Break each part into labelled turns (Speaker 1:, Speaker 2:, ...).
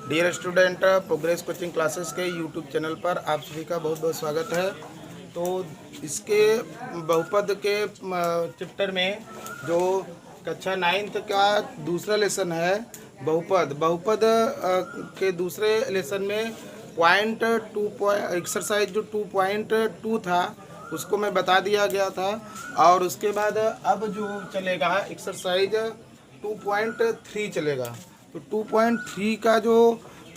Speaker 1: Dear student, progress coaching classes के YouTube channel पर आप सभी का बहुत बहुत स्वागत है। तो इसके बहुपद के चैप्टर में जो कक्षा 9th का दूसरा लेसन है बहुपद बहुपद के दूसरे लेसन में पॉइंट 2 एक्सरसाइज जो 2.2 था उसको मैं बता दिया गया था। और उसके बाद अब जो चलेगा एक्सरसाइज 2.3 चलेगा। तो 2.3 का जो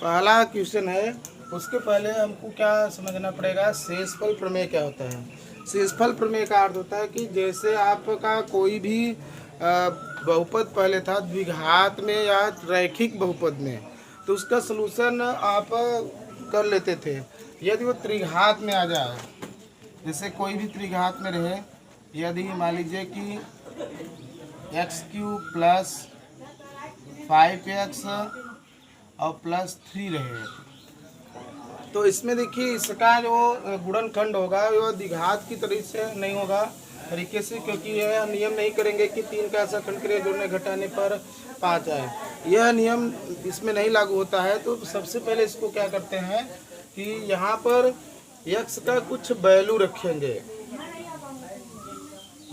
Speaker 1: पहला क्वेश्चन है उसके पहले हमको क्या समझना पड़ेगा, शेषफल प्रमेय क्या होता है। शेषफल प्रमेय का अर्थ होता है कि जैसे आपका कोई भी बहुपद पहले था द्विघात में या रैखिक बहुपद में, तो उसका सलूशन आप कर लेते थे। यदि वो त्रिघात में आ जाए, जैसे कोई भी त्रिघात में रहे, यदि मान लीजिए कि x³ प्लस 5x और प्लस 3 रहे, तो इसमें देखिए इसका जो गुणनखंड होगा वो द्विघात की तरीके से नहीं होगा तरीके से, क्योंकि यह नियम नहीं करेंगे कि 3 का ऐसा खंड करिए जोड़ने घटाने पर 5 आए। यह नियम इसमें नहीं लागू होता है। तो सबसे पहले इसको क्या करते हैं कि यहाँ पर x का कुछ वैल्यू रखेंगे।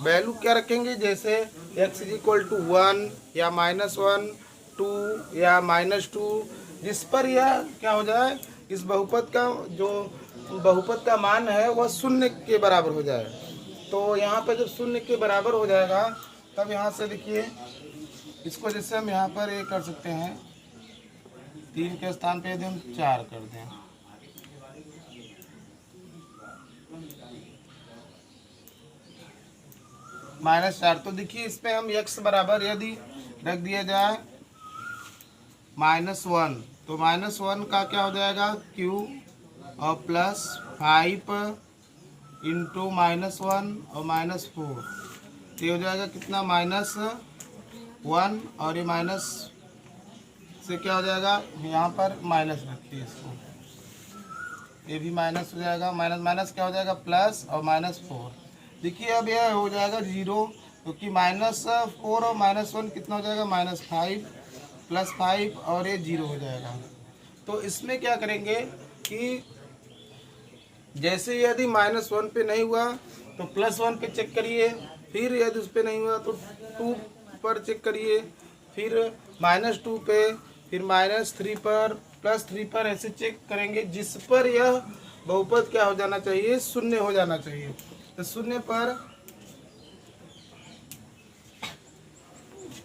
Speaker 1: वैल्यू क्या रखेंगे, जैसे x = 1 या -1, 2 या -2, जिस पर यह क्या हो जाए, इस बहुपद का जो बहुपद का मान है वह 0 के बराबर हो जाए। तो यहाँ पर जब 0 के बराबर हो जाएगा तब यहाँ से देखिए इसको, जैसे हम यहाँ पर ये कर सकते हैं, 3 के स्थान पे यदि हम 4 कर दें, -4, तो देखिए इस पे हम x बराबर यदि रख दिया जाए -1, तो -1 का क्या हो जाएगा q और प्लस 5 इंटू -1 और -4, ये हो जाएगा कितना -1, और ये माइनस से क्या हो जाएगा, यहाँ पर माइनस रखिए इसको, ये भी माइनस हो जाएगा, माइनस माइनस क्या हो जाएगा प्लस और -4। देखिए अब यह हो जाएगा 0, क्योंकि -4 और -1 कितना हो जाएगा -5 प्लस 5, और ये 0 हो जाएगा। तो इसमें क्या करेंगे कि जैसे यदि -1 पे नहीं हुआ तो +1 पे चेक करिए, फिर यदि उस पर नहीं हुआ तो 2 पर चेक करिए, फिर -2 पे, फिर -3 पर, +3 पर, ऐसे चेक करेंगे जिस पर यह बहुपद क्या हो जाना चाहिए, 0 हो जाना चाहिए। तो 0 पर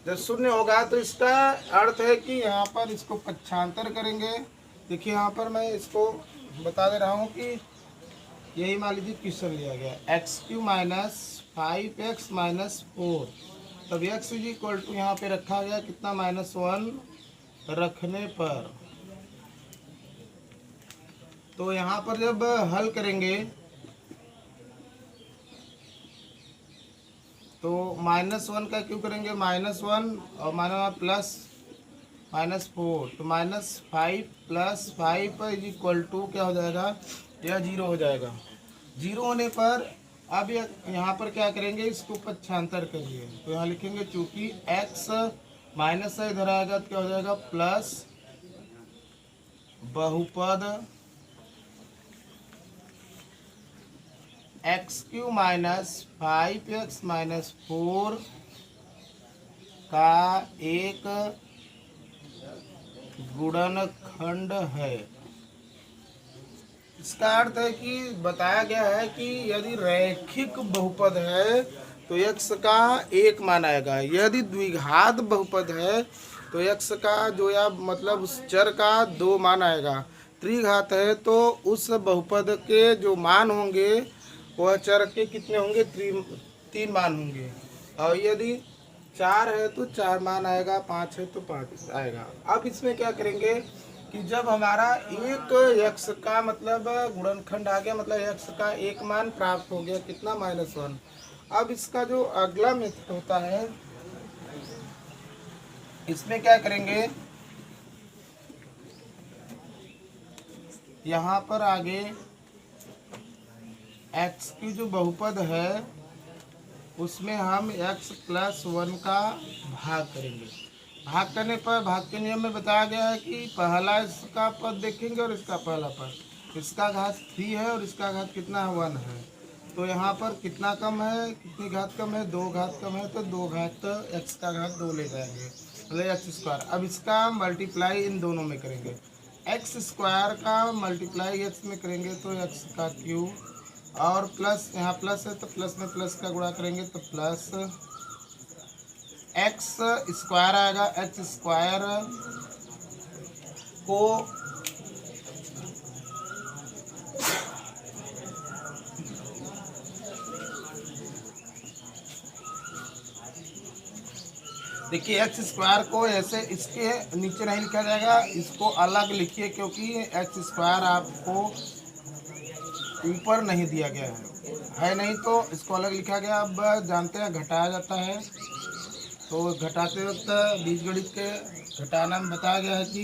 Speaker 1: जब 0 होगा तो इसका अर्थ है कि यहाँ पर इसको पक्षांतर करेंगे। देखिए यहाँ पर मैं इसको बता दे रहा हूँ कि यही मान लीजिए क्वेश्चन लिया गया x³ - 5x - 4, तब x = यहाँ पे रखा गया कितना -1 रखने पर। तो यहाँ पर जब हल करेंगे तो -1 का क्यों करेंगे, -1 और प्लस -4, तो -5 + 5 क्या हो जाएगा, यह 0 हो जाएगा। 0 होने पर अब यहाँ पर क्या करेंगे, इसको पक्षांतर करिए, तो यहाँ लिखेंगे चूंकि x माइनस से इधर आएगा तो क्या हो जाएगा प्लस बहुपद x³ - 5x - 4 का एक गुणनखंड है। इसका अर्थ है कि बताया गया है कि यदि रैखिक बहुपद है तो x का 1 मान आएगा, यदि द्विघात बहुपद है तो x का जो या मतलब उस चर का 2 मान आएगा, त्रिघात है तो उस बहुपद के जो मान होंगे वह चर के कितने होंगे, 3 मान होंगे। और यदि 4 है तो 4 मान आएगा, 5 है तो 5 आएगा। अब इसमें क्या करेंगे कि जब हमारा एक x का मतलब गुणनखंड आ गया, मतलब x का 1 मान प्राप्त हो गया, कितना -1। अब इसका जो अगला मेथड होता है इसमें क्या करेंगे, यहाँ पर आगे x की जो बहुपद है उसमें हम x + 1 का भाग करेंगे। भाग करने पर भाग के नियम में बताया गया है कि पहला इसका पद देखेंगे और इसका पहला पद, इसका घात 3 है और इसका घात कितना है 1 है। तो यहाँ पर कितना कम है, कितनी घात कम है, 2 घात कम है, तो 2 घात एक्स का घात 2 ले जाएंगे, मतलब एक्स स्क्वायर। अब इसका मल्टीप्लाई इन दोनों में करेंगे, एक्स स्क्वायर का मल्टीप्लाई एक्स में करेंगे तो एक्स का क्यूब, और प्लस यहाँ प्लस है तो प्लस में प्लस का गुणा करेंगे तो प्लस एक्स स्क्वायर आएगा। एक्स स्क्वायर को देखिए एक्स स्क्वायर को ऐसे इसके नीचे नहीं लिखा जाएगा, इसको अलग लिखिए क्योंकि एक्स स्क्वायर आपको ऊपर नहीं दिया गया है नहीं, तो इसको अलग लिखा गया। अब जानते हैं घटाया जाता है, तो घटाते वक्त बीजगणित के घटाना में बताया गया है कि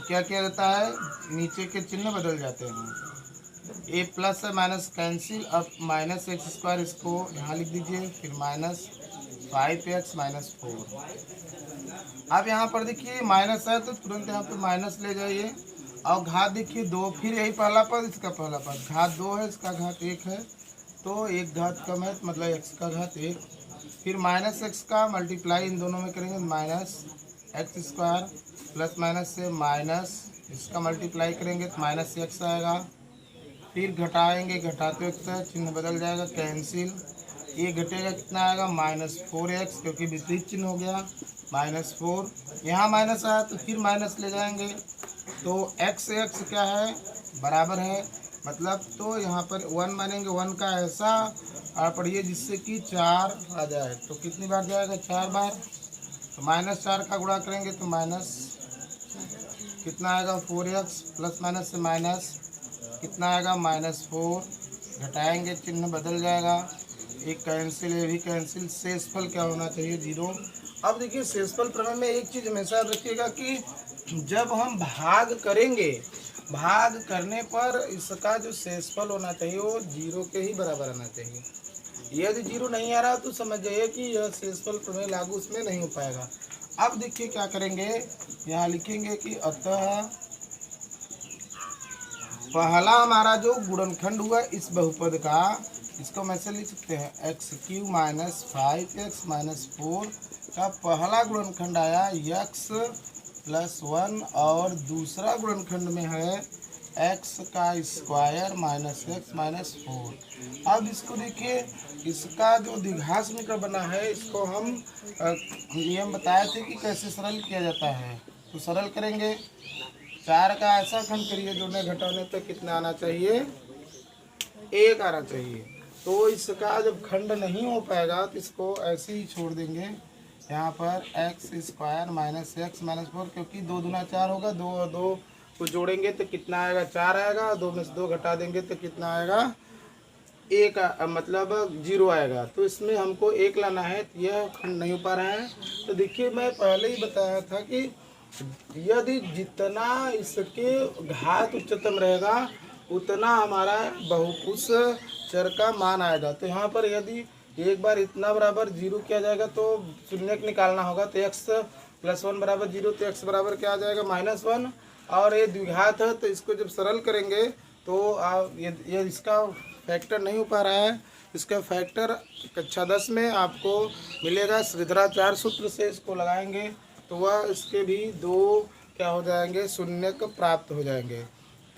Speaker 1: क्या किया जाता है, नीचे के चिन्ह बदल जाते हैं। ए प्लस माइनस कैंसिल, अब माइनस एक्स स्क्वायर इसको यहाँ लिख दीजिए, फिर माइनस 5x माइनस 4। अब यहाँ पर देखिए माइनस है तो तुरंत यहाँ पे माइनस ले जाइए, और घात देखिए 2, फिर यही पहला पद इसका पहला पद, घात 2 है इसका घात 1 है, तो एक घात कम है मतलब x का घात 1, फिर माइनस एक्स का मल्टीप्लाई इन दोनों में करेंगे, minus x square plus minus से माइनस इसका मल्टीप्लाई करेंगे तो माइनस एक्स आएगा, फिर घटाएंगे, घटाते वक्त चिन्ह बदल जाएगा, कैंसिल, ये घटेगा कितना आएगा -4x, क्योंकि विपरीत चिन्ह हो गया -4, यहाँ माइनस आया तो फिर माइनस ले जाएंगे, तो x क्या है बराबर है, मतलब तो यहाँ पर 1 मानेंगे, 1 का ऐसा पढ़िए जिससे कि 4 आ जाए, तो कितनी बार जाएगा 4 बार, तो -4 का गुणा करेंगे तो माइनस कितना आएगा 4x, प्लस माइनस से माइनस कितना आएगा -4, घटाएंगे चिन्ह बदल जाएगा, एक कैंसिल, ये भी कैंसिल, शेषफल क्या होना चाहिए 0। अब देखिए शेषफल प्रमेय में एक चीज़ हमेशा रखिएगा कि जब हम भाग करेंगे, भाग करने पर इसका जो शेषफल होना चाहिए वो 0 के ही बराबर आना चाहिए। यदि 0 नहीं आ रहा तो समझ जाइए कि यह शेषफल प्रमेय लागू उसमें नहीं हो पाएगा। अब देखिए क्या करेंगे, यहाँ लिखेंगे कि अतः पहला हमारा जो गुणनखंड हुआ इस बहुपद का, इसको हम ऐसे लिख सकते हैं x³ माइनस 5x माइनस 4 का पहला गुणनखंड आया x प्लस 1, और दूसरा गुणनखंड में है x का स्क्वायर माइनस x माइनस 4। अब इसको देखिए, इसका जो द्विघात समीकरण बना है इसको हम नियम बताए थे कि कैसे सरल किया जाता है, तो सरल करेंगे, 4 का ऐसा खंड करिए जोड़ने घटाने पे कितना आना चाहिए 1 आना चाहिए। तो इसका जब खंड नहीं हो पाएगा तो इसको ऐसे ही छोड़ देंगे, यहाँ पर x square minus x minus 4, क्योंकि 2 दूना 4 होगा, 2 और 2 को जोड़ेंगे तो कितना आएगा 4 आएगा, 2 में से 2 घटा देंगे तो कितना आएगा 1 मतलब 0 आएगा। तो इसमें हमको 1 लाना है, यह खंड नहीं हो पा रहा है। तो देखिए मैं पहले ही बताया था कि यदि जितना इसके घात उच्चतम रहेगा उतना हमारा उस चर का मान आएगा। तो यहाँ पर यदि एक बार इतना बराबर 0 किया जाएगा तो शून्यक निकालना होगा, तो x प्लस 1 बराबर 0, तो x बराबर क्या आ जाएगा -1, और ये द्विघात है तो इसको जब सरल करेंगे तो ये इसका फैक्टर नहीं हो पा रहा है, इसका फैक्टर कक्षा 10 में आपको मिलेगा, श्रीधराचार्य सूत्र से इसको लगाएंगे तो वह इसके भी 2 क्या हो जाएंगे शून्यक प्राप्त हो जाएंगे।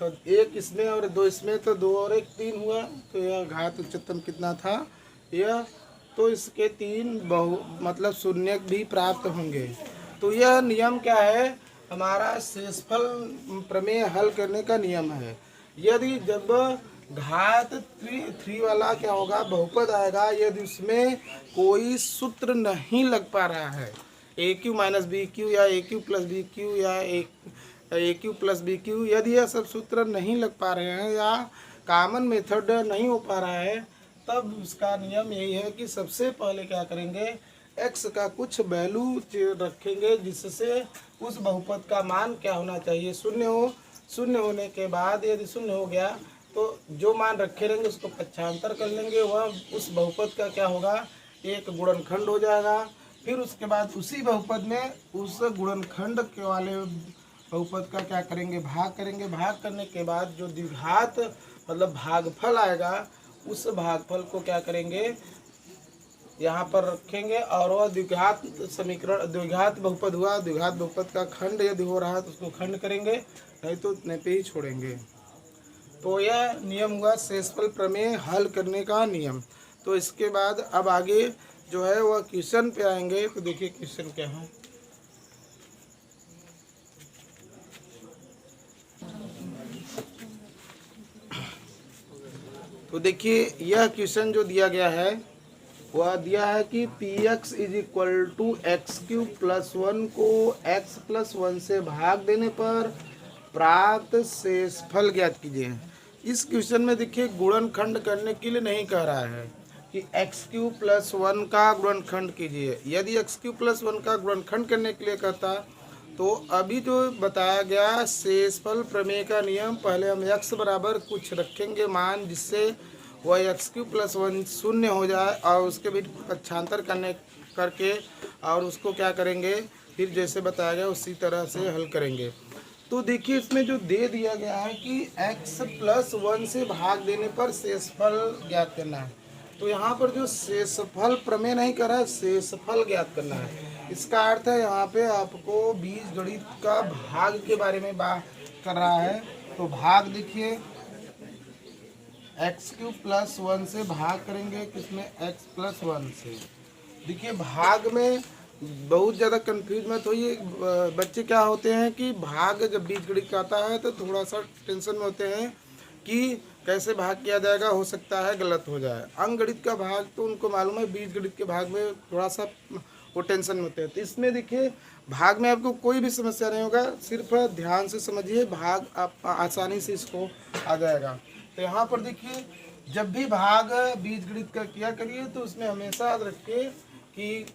Speaker 1: तो 1 इसमें और 2 इसमें, तो 2 और 1 3 हुआ, तो यह घात उच्चतम कितना था यह, तो इसके 3 मतलब शून्यक भी प्राप्त होंगे। तो यह नियम क्या है, हमारा शेषफल प्रमेय हल करने का नियम है। यदि जब घात 3 वाला क्या होगा बहुपद आएगा, यदि उसमें कोई सूत्र नहीं लग पा रहा है, AQ माइनस BQ या AQ प्लस BQ या AQ प्लस BQ, यदि यह सब सूत्र नहीं लग पा रहे हैं या कॉमन मेथड नहीं हो पा रहा है, तब उसका नियम यही है कि सबसे पहले क्या करेंगे, x का कुछ वैल्यू रखेंगे जिससे उस बहुपद का मान क्या होना चाहिए 0 हो। 0 होने के बाद यदि 0 हो गया तो जो मान रखे रहेंगे उसको पक्षांतर कर लेंगे, वह उस बहुपद का क्या होगा एक गुणनखंड हो जाएगा। फिर उसके बाद उसी बहुपद में उस गुणनखंड के वाले बहुपद का क्या करेंगे, भाग करेंगे। भाग करने के बाद जो द्विघात मतलब भागफल आएगा, उस भागफल को क्या करेंगे, यहाँ पर रखेंगे और वह द्विघात समीकरण, द्विघात बहुपद हुआ, द्विघात बहुपद का खंड यदि हो रहा है तो उसको खंड करेंगे, नहीं तो इतने पे ही छोड़ेंगे। तो यह नियम हुआ शेषफल प्रमेय हल करने का नियम। तो इसके बाद अब आगे जो है वह क्वेश्चन पे आएंगे। तो देखिए क्वेश्चन क्या है। तो देखिए यह क्वेश्चन जो दिया गया है वह दिया है कि px is equal to x cube plus 1 को x प्लस 1 से भाग देने पर प्राप्त शेषफल ज्ञात कीजिए। इस क्वेश्चन में देखिए गुणनखंड करने के लिए नहीं कह रहा है कि एक्स क्यूब प्लस 1 का गुणनखंड कीजिए। यदि एक्स क्यूब प्लस 1 का गुणनखंड करने के लिए कहता तो अभी जो बताया गया शेषफल प्रमेय का नियम, पहले हम x बराबर कुछ रखेंगे मान, जिससे वह एक्स क्यूब प्लस 1 शून्य हो जाए और उसके भी पक्षांतर करके और उसको क्या करेंगे, फिर जैसे बताया गया उसी तरह से हल करेंगे। तो देखिए इसमें जो दे दिया गया है कि x प्लस 1 से भाग देने पर शेषफल ज्ञात करना है। तो यहाँ पर जो शेषफल प्रमेय नहीं कर रहा है, शेषफल ज्ञात करना है। इसका अर्थ है यहाँ पे आपको बीजगणित का भाग के बारे में बात कर रहा है। तो भाग देखिए एक्स क्यूब प्लस 1 से भाग करेंगे किसमें, x प्लस 1 से। देखिए भाग में बहुत ज़्यादा कंफ्यूज मत होइए। बच्चे क्या होते हैं कि भाग जब बीजगणित का आता है तो थोड़ा सा टेंशन में होते हैं कि कैसे भाग किया जाएगा, हो सकता है गलत हो जाए। अंकगणित का भाग तो उनको मालूम है, बीजगणित के भाग में थोड़ा सा वो टेंशन में होते हैं। तो इसमें देखिए भाग में आपको कोई भी समस्या नहीं होगा, सिर्फ ध्यान से समझिए, भाग आप आसानी से इसको आ जाएगा। तो यहाँ पर देखिए जब भी भाग बीजगणित का किया करिए तो उसमें हमेशा याद रखिए कि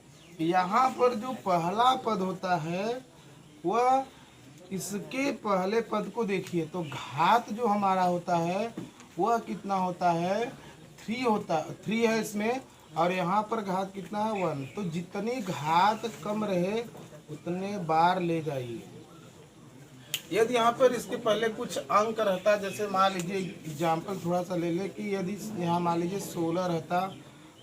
Speaker 1: यहाँ पर जो पहला पद होता है वह इसके पहले पद को देखिए। तो घात जो हमारा होता है वह कितना होता है, 3 है इसमें, और यहाँ पर घात कितना है, 1। तो जितनी घात कम रहे उतने बार ले जाइए। यदि यहाँ पर इसके पहले कुछ अंक रहता, जैसे मान लीजिए एग्जाम्पल थोड़ा सा ले ले कि यदि यहाँ मान लीजिए 16 रहता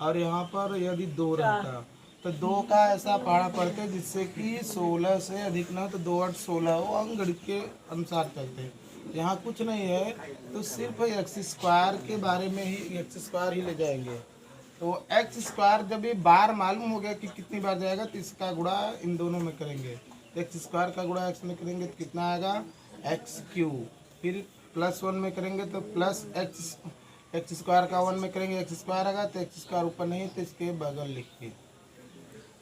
Speaker 1: और यहाँ पर यदि 2 रहता, तो 2 का ऐसा पहाड़ा पड़ते जिससे कि 16 से अधिक ना, तो 2 8 16 वो अंकगणित के अनुसार चलते। यहाँ कुछ नहीं है, तो सिर्फ एक्स स्क्वायर के बारे में ही, एक्स स्क्वायर ही ले जाएंगे। तो एक्स स्क्वायर जब ये बार मालूम हो गया कि कितनी बार जाएगा, तो इसका गुणा इन दोनों में करेंगे। एक्स स्क्वायर का गुणा एक्स में करेंगे तो कितना आएगा, एक्स क्यूब। फिर प्लस 1 में करेंगे तो प्लस एक्स स्क्वायर का 1 में करेंगे, एक्स स्क्वायर आएगा, तो एक्स स्क्वायर ऊपर नहीं तो इसके बगल लिखिए।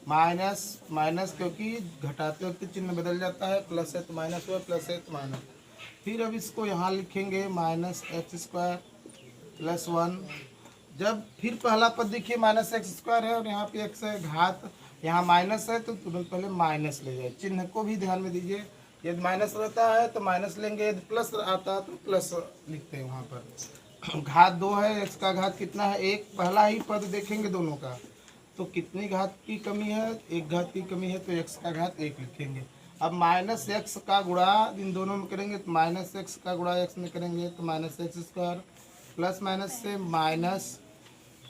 Speaker 1: माइनस माइनस, क्योंकि घटाते वक्त चिन्ह बदल जाता है, प्लस है तो माइनस हुआ, प्लस है तो माइनस। फिर अब इसको यहाँ लिखेंगे माइनस एक्स स्क्वायर प्लस 1। जब फिर पहला पद देखिए माइनस एक्स स्क्वायर है और यहाँ पे एक्स है, घात यहाँ माइनस है तो तुरंत पहले माइनस ले जाए। चिन्ह को भी ध्यान में दीजिए, यदि माइनस रहता है तो माइनस लेंगे, यदि प्लस आता है तो प्लस लिखते हैं वहाँ पर। घात 2 है, एक्स का घात कितना है, 1। पहला ही पद देखेंगे दोनों का, तो कितनी घात की कमी है, 1 घात की कमी है, तो एक्स का घात 1 लिखेंगे। अब माइनस एक्स का गुणा इन दोनों में करेंगे, तो माइनस एक्स का गुणा एक्स में करेंगे तो minus x square, plus minus से माइनस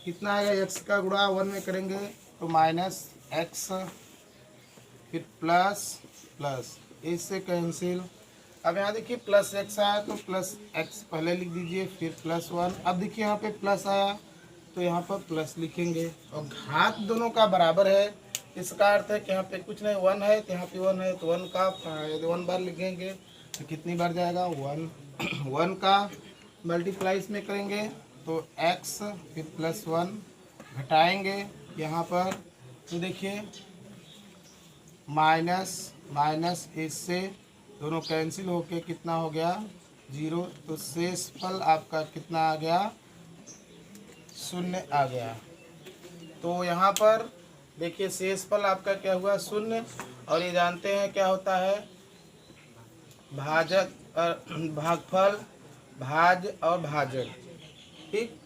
Speaker 1: कितना आएगा, एक्स का गुणा 1 में करेंगे तो माइनस एक्स, फिर प्लस प्लस, इससे कैंसिल। अब यहाँ देखिए प्लस एक्स आया तो प्लस एक्स पहले लिख दीजिए, फिर प्लस 1। अब देखिए यहाँ पे प्लस आया तो यहाँ पर प्लस लिखेंगे, और घात दोनों का बराबर है, इसका अर्थ है कि यहाँ पे कुछ नहीं, 1 है तो यहाँ पे 1 है, तो 1 का यदि 1 बार लिखेंगे तो कितनी बार जाएगा, 1 का मल्टीप्लाई इसमें करेंगे तो x, फिर प्लस 1 घटाएंगे यहाँ पर, तो देखिए माइनस माइनस, इससे दोनों कैंसिल होके कितना हो गया, 0। तो शेषफल आपका कितना आ गया, 0 आ गया। तो यहाँ पर देखिए शेषफल आपका क्या हुआ, 0। और ये जानते हैं क्या होता है, भाजक, भागफल, भाज और भाजक, ठीक।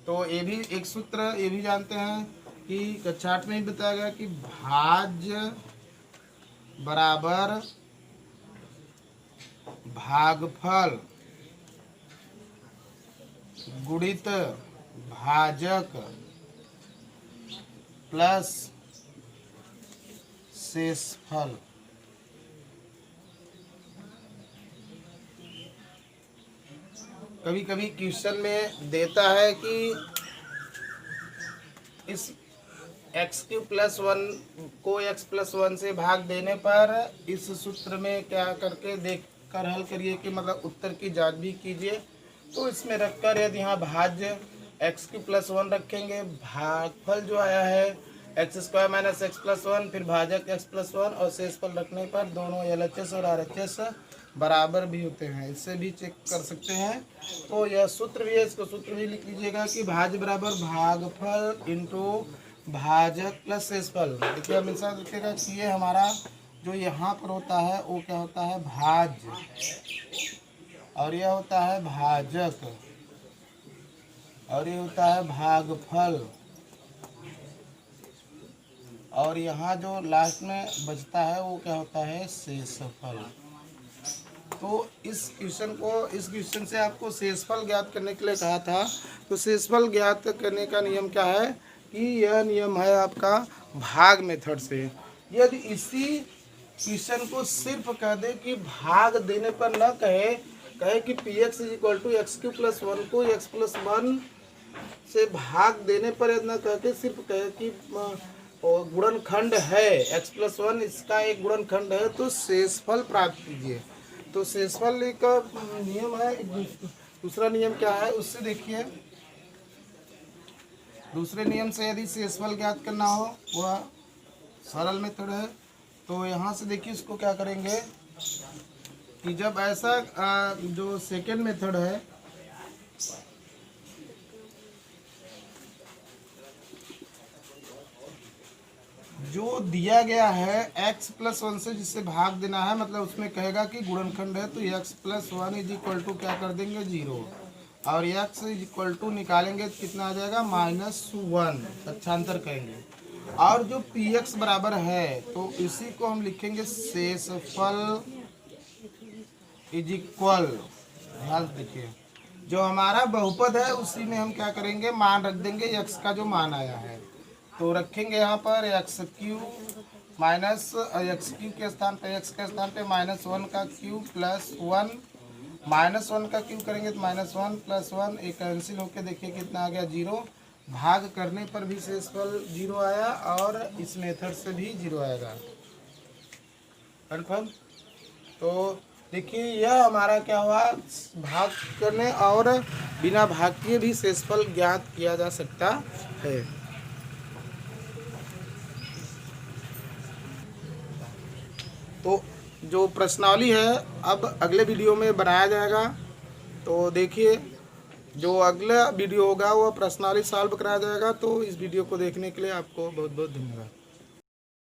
Speaker 1: तो ये भी एक सूत्र ये भी जानते हैं कि कक्षा 8 में ही बताया गया कि भाज्य बराबर भागफल गुणित भाजक प्लस शेषफल। कभी कभी क्वेश्चन में देता है कि इस x³ + 1 को x+1 से भाग देने पर इस सूत्र में क्या करके देख कर हल करिए कि मतलब उत्तर की जांच भी कीजिए। तो इसमें रखकर यदि यहाँ भाज्य x³ + 1 रखेंगे, भागफल जो आया है x² - x+1, फिर भाजक x+1 और शेषफल रखने पर दोनों LHS और RHS बराबर भी होते हैं। इससे भी चेक कर सकते हैं। तो यह सूत्र भी है, इसको सूत्र भी लिख लीजिएगा कि भाज्य बराबर भागफल इंटू भाजक प्लस शेषफल। देखिए हमेशा देखिएगा कि ये हमारा जो यहाँ पर होता है वो क्या होता है भाज्य, और यह होता है भाजक, और ये होता है भागफल, और यहाँ जो लास्ट में बचता है वो क्या होता है शेषफल। तो इस क्वेश्चन से आपको शेषफल ज्ञात करने के लिए कहा था। तो शेषफल ज्ञात करने का नियम क्या है कि यह नियम है आपका भाग मेथड से। यदि इसी क्वेश्चन को सिर्फ कह दे कि भाग देने पर न कहे कि px = x³ + 1 को x+1 से भाग देने पर न कह के सिर्फ कहे कि गुणनखंड है x+1, इसका एक गुणनखंड है, तो शेषफल प्राप्त कीजिए। तो शेषफल का नियम है। दूसरा नियम क्या है उससे देखिए, दूसरे नियम से यदि शेषफल ज्ञात करना हो वह सरल मेथड है। तो यहाँ से देखिए इसको क्या करेंगे कि जब ऐसा जो सेकेंड मेथड है जो दिया गया है x+1 से जिससे भाग देना है, मतलब उसमें कहेगा कि गुणनखंड है, तो x+1 = क्या कर देंगे 0, और x निकालेंगे तो कितना आ जाएगा -1, पक्षांतर करेंगे। और जो px बराबर है तो इसी को हम लिखेंगे शेषफल इक्वल। ध्यान देखिए जो हमारा बहुपद है उसी में हम क्या करेंगे मान रख देंगे x का जो मान आया है। तो रखेंगे यहाँ पर x³ के स्थान पे x के स्थान पे -1 का क्यूब प्लस 1, -1 का क्यूब करेंगे तो -1 + 1 एक कैंसिल होके देखिए कितना आ गया 0। भाग करने पर भी शेषफल 0 आया और इस मेथड से भी 0 आएगा। कन्फर्म। तो देखिए यह हमारा क्या हुआ, भाग करने और बिना भाग किए भी शेषफल ज्ञात किया जा सकता है। तो जो प्रश्नावली है अब अगले वीडियो में बनाया जाएगा। तो देखिए जो अगला वीडियो होगा वह प्रश्नावली सॉल्व कराया जाएगा। तो इस वीडियो को देखने के लिए आपको बहुत बहुत धन्यवाद।